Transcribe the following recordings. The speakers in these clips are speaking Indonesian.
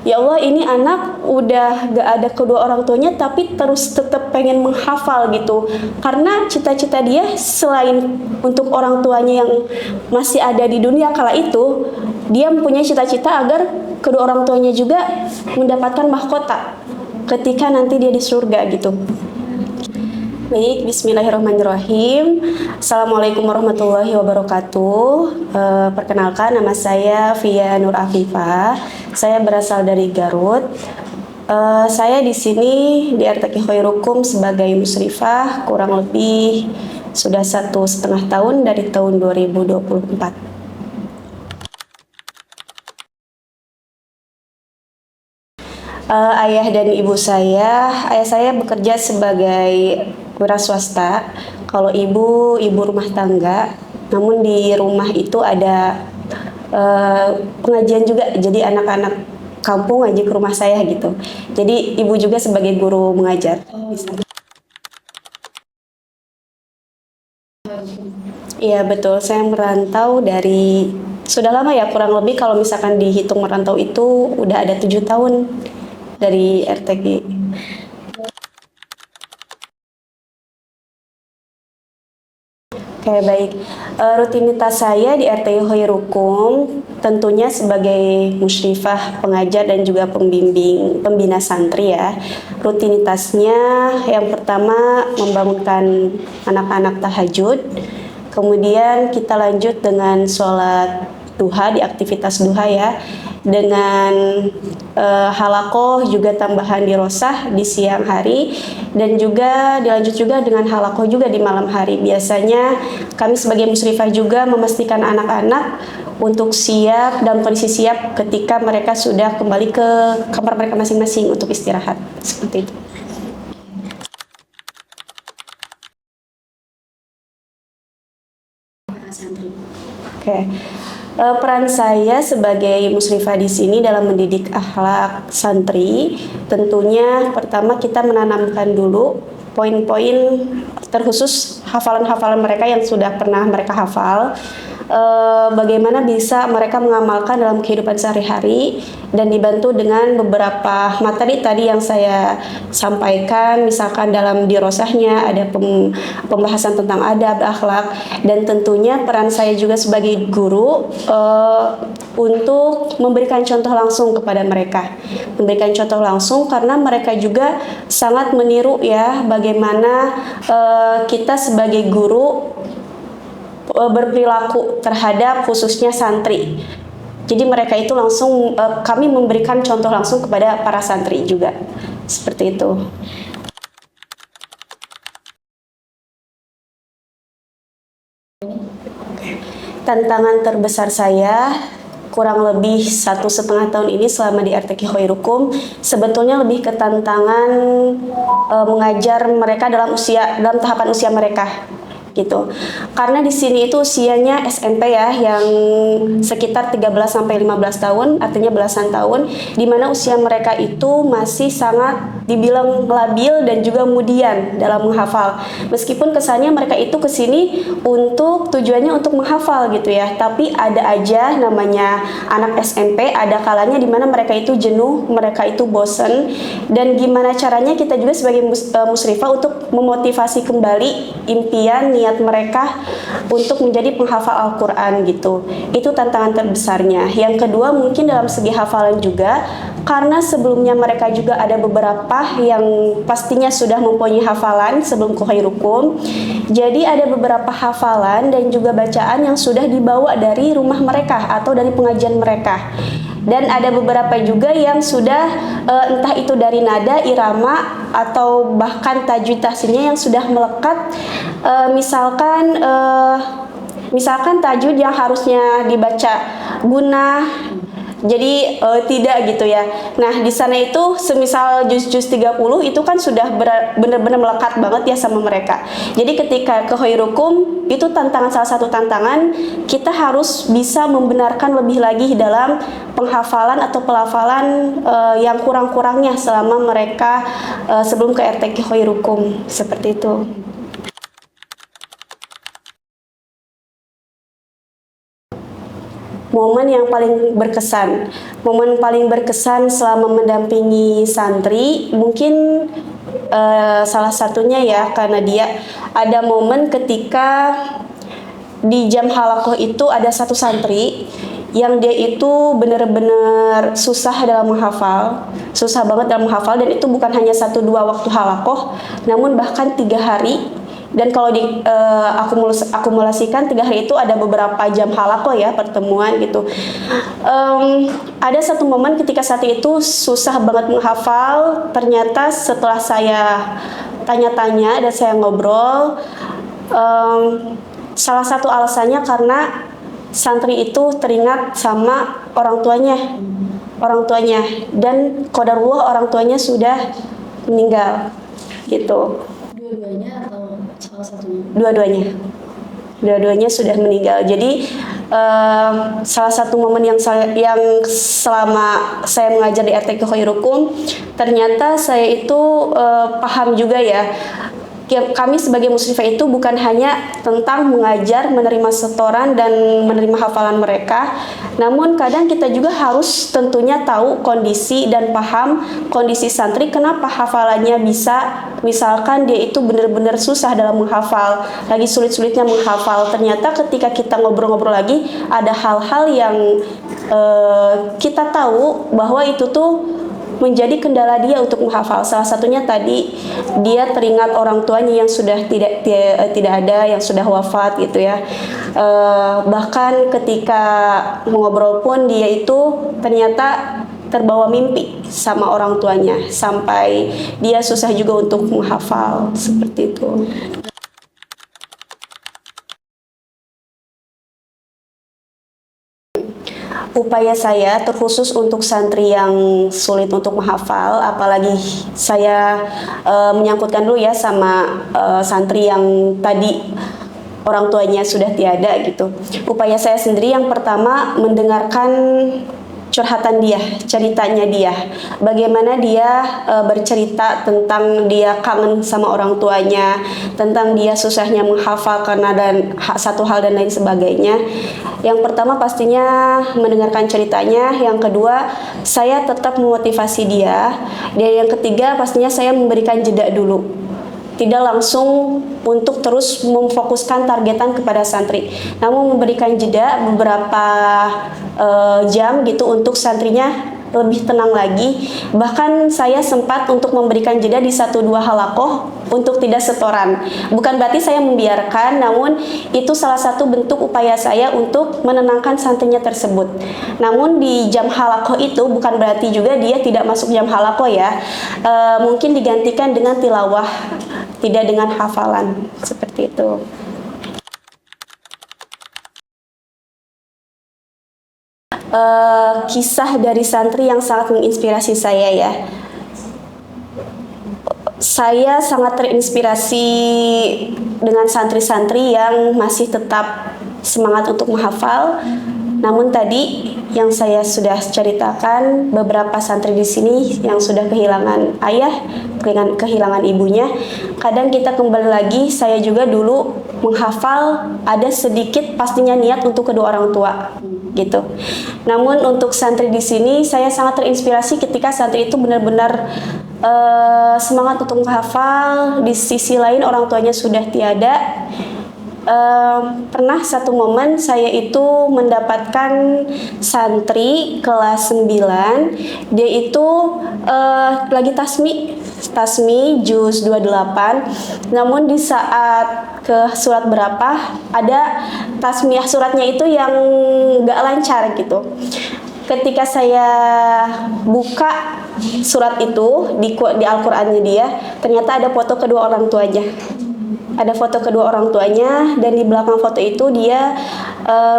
ya Allah ini anak udah gak ada kedua orang tuanya tapi terus tetap pengen menghafal gitu, karena cita-cita dia selain untuk orang tuanya yang masih ada di dunia kala itu, dia mempunyai cita-cita agar kedua orang tuanya juga mendapatkan mahkota ketika nanti dia di surga gitu. Baik, bismillahirrahmanirrahim. Assalamualaikum warahmatullahi wabarakatuh. Perkenalkan, nama saya Via Nur Afifah. Saya berasal dari Garut. Saya di sini di RTQ Khairukum sebagai musyrifah kurang lebih sudah 1,5 tahun dari tahun 2024. Ayah dan ibu ayah saya bekerja sebagai wira swasta. Kalau ibu rumah tangga, namun di rumah itu ada pengajian juga, jadi anak-anak kampung ngaji ke rumah saya gitu. Jadi ibu juga sebagai guru mengajar. Iya betul, saya merantau dari sudah lama ya, kurang lebih kalau misalkan dihitung merantau itu udah ada 7 tahun dari RTG. Oke baik, rutinitas saya di RTI Khairukum tentunya sebagai musyrifah, pengajar dan juga pembina santri ya. Rutinitasnya yang pertama membangunkan anak-anak tahajud, kemudian kita lanjut dengan sholat duha, di aktivitas duha ya, dengan halakoh juga tambahan di rosah di siang hari, dan juga dilanjut juga dengan halakoh juga di malam hari. Biasanya kami sebagai musyrifah juga memastikan anak-anak untuk siap, dalam kondisi siap ketika mereka sudah kembali ke kamar mereka masing-masing untuk istirahat, seperti itu. Oke. Peran saya sebagai musyrifah di sini dalam mendidik akhlak santri, tentunya pertama kita menanamkan dulu poin-poin terkhusus hafalan-hafalan mereka yang sudah pernah mereka hafal. Bagaimana bisa mereka mengamalkan dalam kehidupan sehari-hari, dan dibantu dengan beberapa materi tadi yang saya sampaikan, misalkan dalam dirosahnya ada pembahasan tentang adab, akhlak, dan tentunya peran saya juga sebagai guru untuk memberikan contoh langsung kepada mereka, memberikan contoh langsung karena mereka juga sangat meniru ya bagaimana kita sebagai guru berperilaku terhadap khususnya santri. Jadi mereka itu langsung kami memberikan contoh langsung kepada para santri juga, seperti itu. Tantangan terbesar saya kurang lebih 1,5 tahun ini selama di RTQ Khairukum sebetulnya lebih ke tantangan mengajar mereka dalam tahapan usia mereka gitu. Karena di sini itu usianya SMP ya, yang sekitar 13 sampai 15 tahun, artinya belasan tahun, di mana usia mereka itu masih sangat dibilang labil dan juga mudian dalam menghafal. Meskipun kesannya mereka itu kesini untuk tujuannya untuk menghafal gitu ya, tapi ada aja namanya anak SMP, ada kalanya di mana mereka itu jenuh, mereka itu bosen, dan gimana caranya kita juga sebagai musyrifah untuk memotivasi kembali impian niat mereka untuk menjadi penghafal Al-Quran gitu. Itu tantangan terbesarnya. Yang kedua mungkin dalam segi hafalan juga, karena sebelumnya mereka juga ada beberapa yang pastinya sudah mempunyai hafalan sebelum ke Khairukum. Jadi ada beberapa hafalan dan juga bacaan yang sudah dibawa dari rumah mereka atau dari pengajian mereka. Dan ada beberapa juga yang sudah entah itu dari nada, irama, atau bahkan tajwid tahsinnya yang sudah melekat. Misalkan tajwid yang harusnya dibaca gunah, jadi tidak gitu ya. Nah di sana itu semisal juz-juz 30 itu kan sudah benar-benar melekat banget ya sama mereka. Jadi ketika ke Khairukum itu salah satu tantangan, kita harus bisa membenarkan lebih lagi dalam penghafalan atau pelafalan yang kurang-kurangnya selama mereka sebelum ke RTQ Khairukum, seperti itu. momen yang paling berkesan. Momen paling berkesan selama mendampingi santri mungkin salah satunya ya, karena dia ada momen ketika di jam halakoh itu ada satu santri yang dia itu benar-benar susah dalam menghafal, susah banget dalam menghafal, dan itu bukan hanya 1-2 waktu halakoh, namun bahkan 3 hari. Dan kalau akumulasikan 3 hari itu ada beberapa jam halakoh ya, pertemuan gitu. Ada satu momen ketika saat itu susah banget menghafal, ternyata setelah saya tanya-tanya dan saya ngobrol, salah satu alasannya karena santri itu teringat sama orang tuanya, dan qadarullah orang tuanya sudah meninggal gitu. Dua-duanya atau salah satunya? Dua-duanya sudah meninggal. Jadi salah satu momen yang selama saya mengajar di RTQ Khairukum, ternyata saya itu paham juga ya, kami sebagai musyrifah itu bukan hanya tentang mengajar, menerima setoran dan menerima hafalan mereka, namun kadang kita juga harus tentunya tahu kondisi dan paham kondisi santri, kenapa hafalannya bisa, misalkan dia itu benar-benar susah dalam menghafal, lagi sulit-sulitnya menghafal. Ternyata ketika kita ngobrol-ngobrol lagi, ada hal-hal yang kita tahu bahwa itu tuh menjadi kendala dia untuk menghafal. Salah satunya tadi dia teringat orang tuanya yang sudah tidak ada, yang sudah wafat gitu ya. Bahkan ketika mengobrol pun dia itu ternyata terbawa mimpi sama orang tuanya sampai dia susah juga untuk menghafal, seperti itu. Upaya saya terkhusus untuk santri yang sulit untuk menghafal, apalagi saya menyangkutkan dulu ya sama santri yang tadi orang tuanya sudah tiada gitu. Upaya saya sendiri yang pertama mendengarkan curhatan dia, ceritanya dia, bagaimana dia bercerita tentang dia kangen sama orang tuanya, tentang dia susahnya menghafal karena satu hal dan lain sebagainya. Yang pertama pastinya mendengarkan ceritanya, yang kedua saya tetap memotivasi dia, dan yang ketiga pastinya saya memberikan jeda dulu. Tidak langsung untuk terus memfokuskan targetan kepada santri, namun memberikan jeda beberapa jam gitu untuk santrinya lebih tenang lagi. Bahkan saya sempat untuk memberikan jeda di 1-2 halakoh untuk tidak setoran. Bukan berarti saya membiarkan, namun itu salah satu bentuk upaya saya untuk menenangkan santrinya tersebut. Namun di jam halakoh itu bukan berarti juga dia tidak masuk jam halakoh ya. Mungkin digantikan dengan tilawah, tidak dengan hafalan, seperti itu. Kisah dari santri yang sangat menginspirasi saya ya. Saya sangat terinspirasi dengan santri-santri yang masih tetap semangat untuk menghafal. Namun tadi yang saya sudah ceritakan, beberapa santri di sini yang sudah kehilangan ayah, kehilangan ibunya. Kadang kita kembali lagi, saya juga dulu menghafal ada sedikit pastinya niat untuk kedua orang tua gitu. Namun untuk santri di sini saya sangat terinspirasi ketika santri itu benar-benar semangat untuk menghafal. Di sisi lain orang tuanya sudah tiada. Pernah satu momen saya itu mendapatkan santri kelas 9, dia itu lagi tasmi juz 28, namun di saat ke surat berapa ada tasmiyah suratnya itu yang gak lancar gitu. Ketika saya buka surat itu di Al-Qur'annya dia, ternyata ada foto kedua orang tuanya. Ada foto kedua orang tuanya, dan di belakang foto itu dia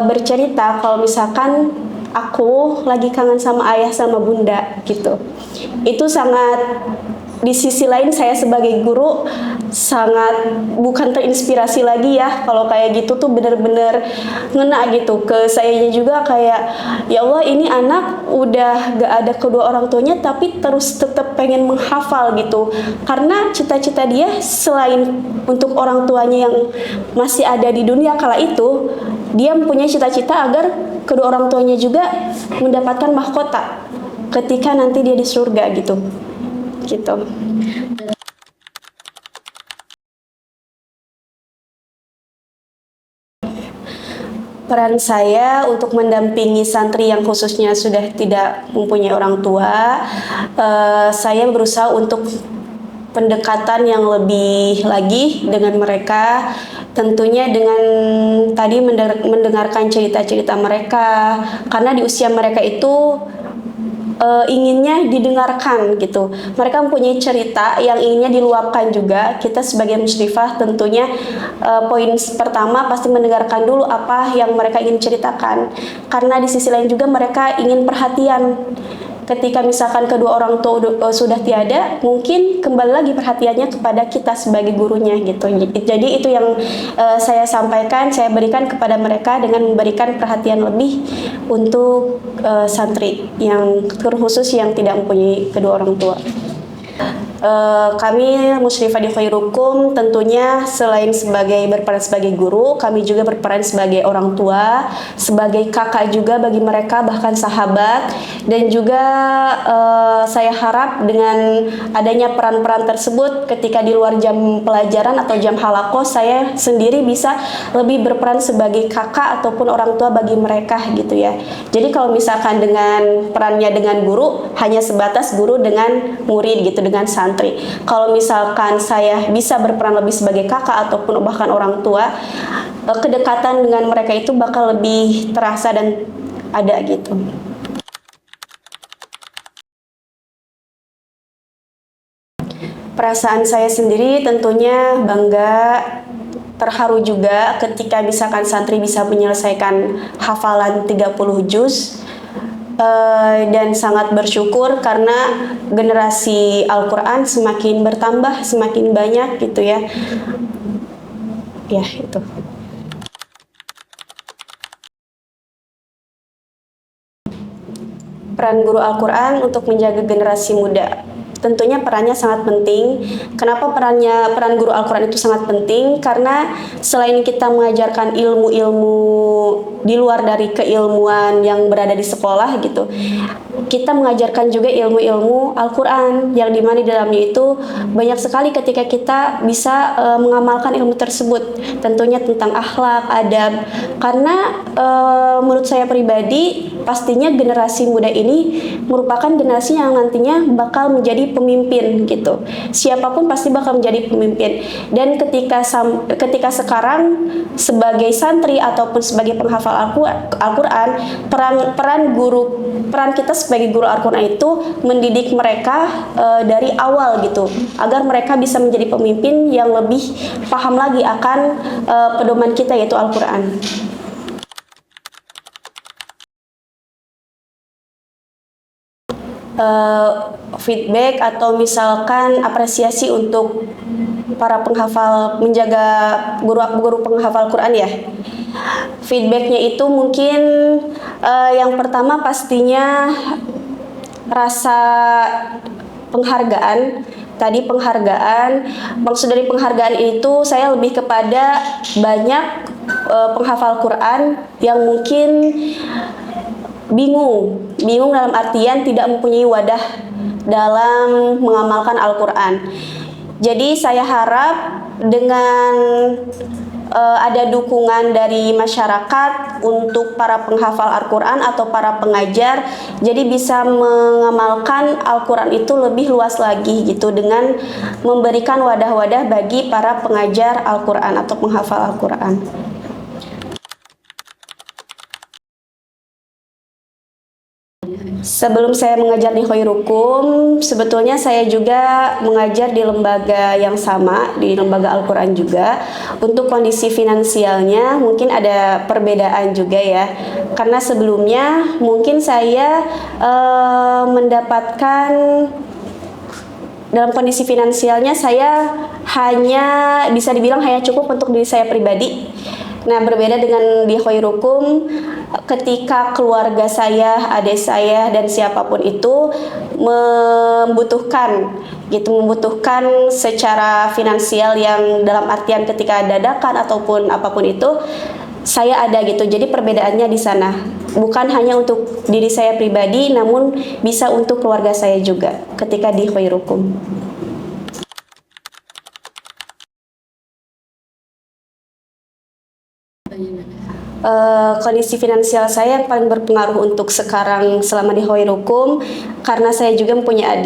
bercerita kalau misalkan aku lagi kangen sama ayah sama bunda gitu. Itu sangat, di sisi lain saya sebagai guru sangat bukan terinspirasi lagi ya, kalau kayak gitu tuh bener-bener ngena gitu ke sayanya juga, kayak ya Allah ini anak udah gak ada kedua orang tuanya tapi terus tetap pengen menghafal gitu, karena cita-cita dia selain untuk orang tuanya yang masih ada di dunia kala itu, dia mempunyai cita-cita agar kedua orang tuanya juga mendapatkan mahkota ketika nanti dia di surga gitu. Peran saya untuk mendampingi santri yang khususnya sudah tidak mempunyai orang tua, saya berusaha untuk pendekatan yang lebih lagi dengan mereka, tentunya dengan tadi mendengarkan cerita-cerita mereka, karena di usia mereka itu inginnya didengarkan gitu. Mereka mempunyai cerita yang inginnya diluapkan juga. Kita sebagai musyrifah tentunya poin pertama pasti mendengarkan dulu apa yang mereka ingin ceritakan. Karena di sisi lain juga mereka ingin perhatian. Ketika misalkan kedua orang tua sudah tiada, mungkin kembali lagi perhatiannya kepada kita sebagai gurunya gitu. Jadi itu yang saya sampaikan, saya berikan kepada mereka dengan memberikan perhatian lebih untuk santri yang terkhusus yang tidak mempunyai kedua orang tua. Kami Musyrifah di Khairukum tentunya selain berperan sebagai guru, kami juga berperan sebagai orang tua, sebagai kakak juga bagi mereka, bahkan sahabat. Dan juga saya harap dengan adanya peran-peran tersebut ketika di luar jam pelajaran atau jam halakoh, saya sendiri bisa lebih berperan sebagai kakak ataupun orang tua bagi mereka gitu ya. Jadi kalau misalkan dengan perannya dengan guru, hanya sebatas guru dengan murid gitu, dengan santri. Kalau misalkan saya bisa berperan lebih sebagai kakak ataupun bahkan orang tua, kedekatan dengan mereka itu bakal lebih terasa dan ada gitu. Perasaan saya sendiri tentunya bangga, terharu juga ketika misalkan santri bisa menyelesaikan hafalan 30 juz. Dan sangat bersyukur karena generasi Al-Quran semakin bertambah, semakin banyak gitu ya. Ya itu. Peran guru Al-Quran untuk menjaga generasi muda. Tentunya perannya sangat penting. Kenapa peran guru Al-Quran itu sangat penting? Karena selain kita mengajarkan ilmu-ilmu di luar dari keilmuan yang berada di sekolah gitu, kita mengajarkan juga ilmu-ilmu Al-Quran yang dimana di dalamnya itu banyak sekali ketika kita bisa mengamalkan ilmu tersebut. Tentunya tentang akhlak, adab. Karena menurut saya pribadi, pastinya generasi muda ini merupakan generasi yang nantinya bakal menjadi pemimpin gitu. Siapapun pasti bakal menjadi pemimpin. Dan ketika sekarang sebagai santri ataupun sebagai penghafal Al-Quran, peran kita sebagai guru Al-Quran itu mendidik mereka dari awal gitu, agar mereka bisa menjadi pemimpin yang lebih paham lagi akan pedoman kita yaitu Al-Quran. Feedback atau misalkan apresiasi untuk para penghafal, menjaga guru penghafal Quran ya. Feedbacknya itu mungkin yang pertama pastinya rasa penghargaan. Tadi penghargaan, maksud dari penghargaan itu saya lebih kepada banyak penghafal Quran yang mungkin bingung dalam artian tidak mempunyai wadah dalam mengamalkan Al-Quran. Jadi saya harap dengan ada dukungan dari masyarakat untuk para penghafal Al-Quran atau para pengajar, jadi bisa mengamalkan Al-Quran itu lebih luas lagi gitu, dengan memberikan wadah-wadah bagi para pengajar Al-Quran atau penghafal Al-Quran. Sebelum saya mengajar di Khairukum, sebetulnya saya juga mengajar di lembaga yang sama, di lembaga Al-Quran juga. Untuk kondisi finansialnya mungkin ada perbedaan juga ya. Karena sebelumnya mungkin saya mendapatkan, dalam kondisi finansialnya saya hanya bisa dibilang hanya cukup untuk diri saya pribadi. Nah, berbeda dengan di Khairukum, ketika keluarga saya, adik saya, dan siapapun itu membutuhkan secara finansial yang dalam artian ketika dadakan ataupun apapun itu, saya ada gitu. Jadi perbedaannya di sana. Bukan hanya untuk diri saya pribadi, namun bisa untuk keluarga saya juga ketika di Khairukum. Kondisi finansial saya yang paling berpengaruh untuk sekarang selama di Khairukum, karena saya juga mempunyai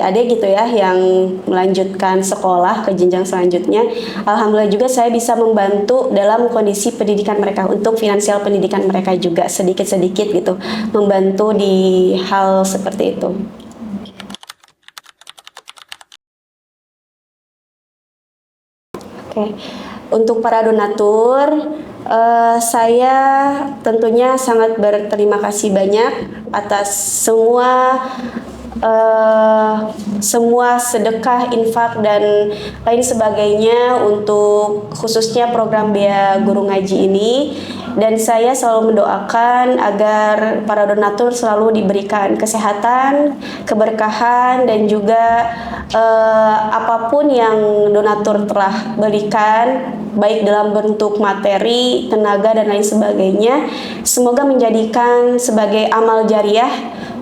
adik gitu ya yang melanjutkan sekolah ke jenjang selanjutnya. Alhamdulillah juga saya bisa membantu dalam kondisi pendidikan mereka, untuk finansial pendidikan mereka juga sedikit-sedikit gitu, membantu di hal seperti itu. Oke. Untuk para donatur, saya tentunya sangat berterima kasih banyak atas semua sedekah, infak dan lain sebagainya untuk khususnya program Bea Guru Ngaji ini. Dan saya selalu mendoakan agar para donatur selalu diberikan kesehatan, keberkahan, dan juga apapun yang donatur telah berikan, baik dalam bentuk materi, tenaga, dan lain sebagainya, semoga menjadikan sebagai amal jariah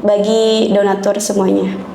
bagi donatur semuanya.